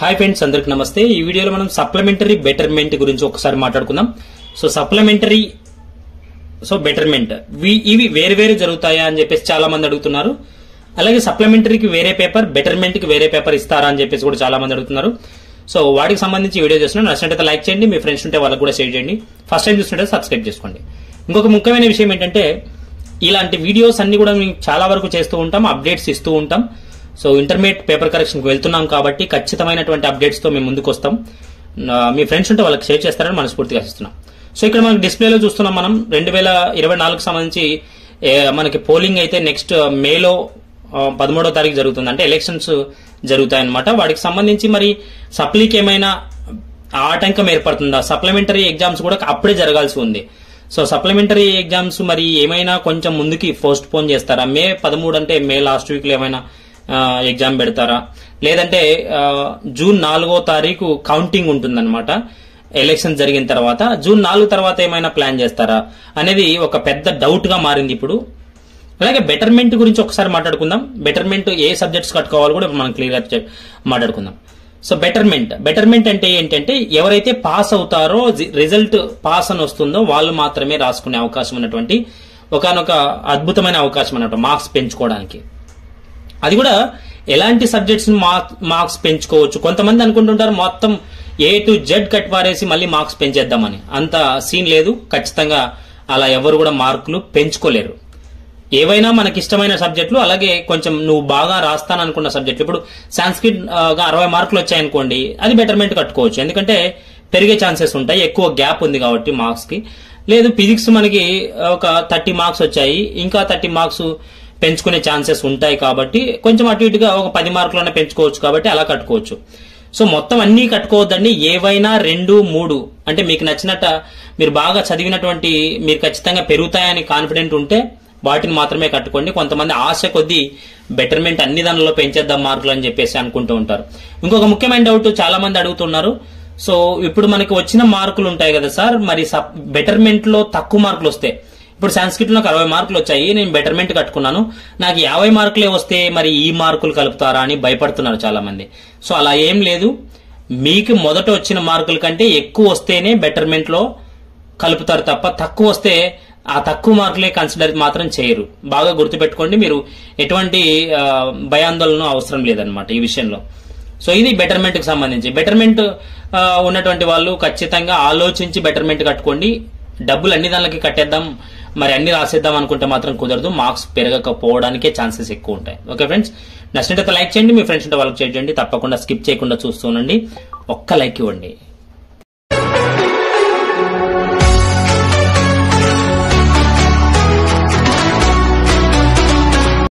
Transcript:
Hi friends, అందరికి నమస్తే. ఈ వీడియోలో మనం సప్లిమెంటరీ బెటర్మెంట్ గురించి ఒకసారి మాట్లాడుకుందాం. సో సప్లిమెంటరీ బెటర్మెంట్ ఇవి వేరు వేరు జరుగుతాయా అని చెప్పేసి చాలా మంది అడుగుతున్నారు. అలాగే సప్లిమెంటరీకి వేరే పేపర్, బెటర్మెంట్ కి వేరే పేపర్ ఇస్తారా అని చెప్పేసి కూడా చాలా మంది అడుగుతున్నారు. సో వాటికి సంబంధించి వీడియో చేస్తున్నాను. నచ్చినట్లయితే లైక్ చేయండి, మీ ఫ్రెండ్స్ ఉంటే వాళ్ళకి కూడా షేర్ చేయండి. ఫస్ట్ టైం చూసినట్లయితే సబ్స్క్రైబ్ చేసుకోండి. ఇంకొక ముఖ్యమైన విషయం ఏంటంటే, ఇలాంటి వీడియోస్ అన్ని కూడా మేము చాలా వరకు చేస్తూ ఉంటాం, అప్డేట్స్ ఇస్తూ ఉంటాం. సో ఇంటర్మీడియట్ పేపర్ కరెక్షన్ కి వెళ్తున్నాం కాబట్టి ఖచ్చితమైనటువంటి అప్డేట్స్ తో మేము ముందుకు వస్తాం. మీ ఫ్రెండ్స్ ఉంటే వాళ్ళకి షేర్ చేస్తారని మనస్ఫూర్తిగా ఆశిస్తున్నాం. సో ఇక్కడ మనకి డిస్ప్లేలో చూస్తున్నాం, మనం 2024 సంబంధించి మనకి పోలింగ్ అయితే నెక్స్ట్ మేలో 13వ తారీఖు జరుగుతుంది. అంటే ఎలక్షన్స్ జరుగుతాయన్నమాట. వాటికి సంబంధించి మరి సప్లీకి ఏమైనా ఆటంకం ఏర్పడుతుందా? సప్లిమెంటరీ ఎగ్జామ్స్ కూడా అప్పుడే జరగాల్సి ఉంది. సో సప్లిమెంటరీ ఎగ్జామ్స్ మరి ఏమైనా కొంచెం ముందుకి పోస్ట్ పోన్ చేస్తారా? మే 13 అంటే మే లాస్ట్ వీక్ లో ఏమైనా ఎగ్జామ్ పెడతారా? లేదంటే జూన్ 4వ తారీఖు కౌంటింగ్ ఉంటుందన్నమాట. ఎలక్షన్ జరిగిన తర్వాత జూన్ 4 తర్వాత ఏమైనా ప్లాన్ చేస్తారా అనేది ఒక పెద్ద డౌట్ గా మారింది ఇప్పుడు. అలాగే బెటర్మెంట్ గురించి ఒకసారి మాట్లాడుకుందాం. బెటర్మెంట్ ఏ సబ్జెక్ట్స్ కట్టుకోవాలి కూడా మనం క్లియర్ గా మాట్లాడుకుందాం. సో బెటర్మెంట్ అంటే ఏంటంటే, ఎవరైతే పాస్ అవుతారో, రిజల్ట్ పాస్ అని వస్తుందో వాళ్ళు మాత్రమే రాసుకునే అవకాశం ఉన్నటువంటి ఒకనొక అద్భుతమైన అవకాశం అన్నట్టు మార్క్స్ పెంచుకోవడానికి. అది కూడా ఎలాంటి సబ్జెక్ట్స్ మార్క్స్ పెంచుకోవచ్చు. కొంతమంది అనుకుంటుంటారు మొత్తం A to Z కట్ పారేసి మళ్ళీ మార్క్స్ పెంచేద్దామని. అంత సీన్ లేదు. ఖచ్చితంగా అలా ఎవరు కూడా మార్కులు పెంచుకోలేరు. ఏవైనా మనకి ఇష్టమైన సబ్జెక్టులు, అలాగే కొంచెం నువ్వు బాగా రాస్తాననుకున్న సబ్జెక్టులు. ఇప్పుడు సాంస్క్రిట్ 60 మార్కులు వచ్చాయనుకోండి, అది బెటర్మెంట్ కట్టుకోవచ్చు. ఎందుకంటే పెరిగే ఛాన్సెస్ ఉంటాయి, ఎక్కువ గ్యాప్ ఉంది కాబట్టి మార్క్స్ కి. లేదు ఫిజిక్స్ మనకి ఒక 30 మార్క్స్ వచ్చాయి, ఇంకా 30 మార్క్స్ పెంచుకునే ఛాన్సెస్ ఉంటాయి కాబట్టి కొంచెం అటు ఇటుగా ఒక 10 మార్కులనే పెంచుకోవచ్చు కాబట్టి అలా కట్టుకోవచ్చు. సో మొత్తం అన్ని కట్టుకోవద్దండి. ఏవైనా 2, 3 అంటే మీకు నచ్చినట్ట, మీరు బాగా చదివినటువంటి, మీరు ఖచ్చితంగా పెరుగుతాయని కాన్ఫిడెంట్ ఉంటే వాటిని మాత్రమే కట్టుకోండి. కొంతమంది ఆశ కొద్దీ బెటర్మెంట్ అన్ని దానిలో పెంచేద్దాం మార్కులు అని చెప్పేసి అనుకుంటూ ఉంటారు. ఇంకొక ముఖ్యమైన డౌట్ చాలా మంది అడుగుతున్నారు. సో ఇప్పుడు మనకి వచ్చిన మార్కులు ఉంటాయి కదా సార్, మరి బెటర్మెంట్ లో తక్కువ మార్కులు వస్తే, ఇప్పుడు సాంస్క్రిట్ లో నాకు 60 మార్కులు వచ్చాయి, నేను బెటర్మెంట్ కట్టుకున్నాను, నాకు 50 మార్కులే వస్తే మరి ఈ మార్కులు కలుపుతారా అని భయపడుతున్నారు చాలా మంది. సో అలా ఏం లేదు. మీకు మొదట వచ్చిన మార్కుల కంటే ఎక్కువ వస్తేనే బెటర్మెంట్ లో కలుపుతారు తప్ప, తక్కువ వస్తే ఆ తక్కువ మార్కులే కన్సిడర్ మాత్రం చేయరు. బాగా గుర్తుపెట్టుకోండి. మీరు ఎటువంటి భయాందోళన అవసరం లేదనమాట ఈ విషయంలో. సో ఇది బెటర్మెంట్ కి సంబంధించి. బెటర్మెంట్ ఉన్నటువంటి వాళ్ళు ఖచ్చితంగా ఆలోచించి బెటర్మెంట్ కట్టుకోండి. డబ్బులు అన్ని దానికి కట్టేద్దాం, మరి అన్ని రాసేద్దాం అనుకుంటే మాత్రం కుదరదు. మార్క్స్ పెరగకపోవడానికే ఛాన్సెస్ ఎక్కువ ఉంటాయి. ఓకే ఫ్రెండ్స్, నచ్చినట్లయితే లైక్ చేయండి, మీ ఫ్రెండ్స్ ఉంటే వాళ్ళకి షేర్ చేయండి. తప్పకుండా స్కిప్ చేయకుండా చూస్తూ ఉండండి. ఒక్క లైక్ ఇవ్వండి.